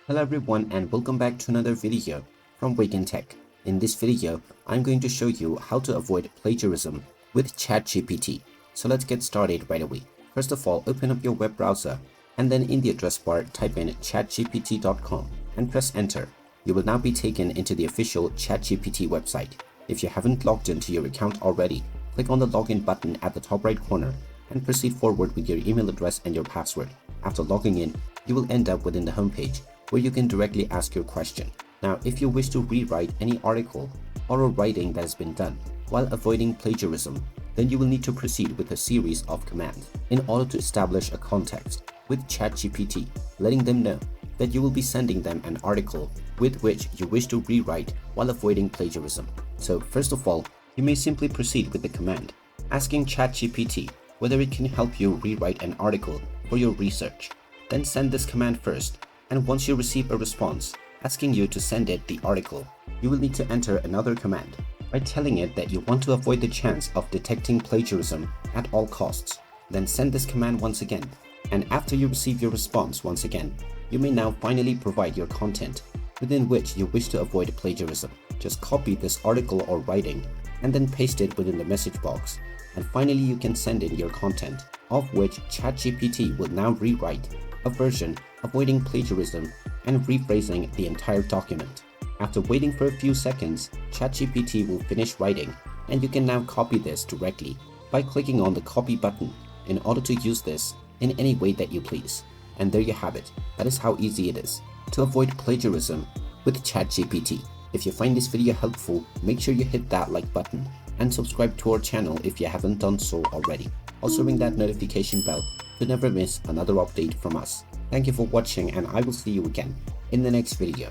Hello everyone and welcome back to another video from Wake&Tech. In this video, I'm going to show you how to avoid plagiarism with ChatGPT. So let's get started right away. First of all, open up your web browser and then in the address bar type in chatgpt.com and press enter. You will now be taken into the official ChatGPT website. If you haven't logged into your account already, click on the login button at the top right corner and proceed forward with your email address and your password. After logging in, you will end up within the homepage where you can directly ask your question. Now, if you wish to rewrite any article or a writing that has been done while avoiding plagiarism, then you will need to proceed with a series of commands in order to establish a context with ChatGPT, letting them know that you will be sending them an article with which you wish to rewrite while avoiding plagiarism. So first of all, you may simply proceed with the command, asking ChatGPT whether it can help you rewrite an article for your research. Then send this command first, and once you receive a response asking you to send it the article, you will need to enter another command by telling it that you want to avoid the chance of detecting plagiarism at all costs. Then send this command once again, and after you receive your response once again, you may now finally provide your content within which you wish to avoid plagiarism. Just copy this article or writing and then paste it within the message box, and finally you can send in your content, of which ChatGPT will now rewrite a version avoiding plagiarism and rephrasing the entire document. After waiting for a few seconds, ChatGPT will finish writing, and you can now copy this directly by clicking on the copy button in order to use this in any way that you please. And there you have it. That is how easy it is to avoid plagiarism with ChatGPT. If you find this video helpful, make sure you hit that like button and subscribe to our channel if you haven't done so already. Also ring that notification bell to never miss another update from us. Thank you for watching, and I will see you again in the next video.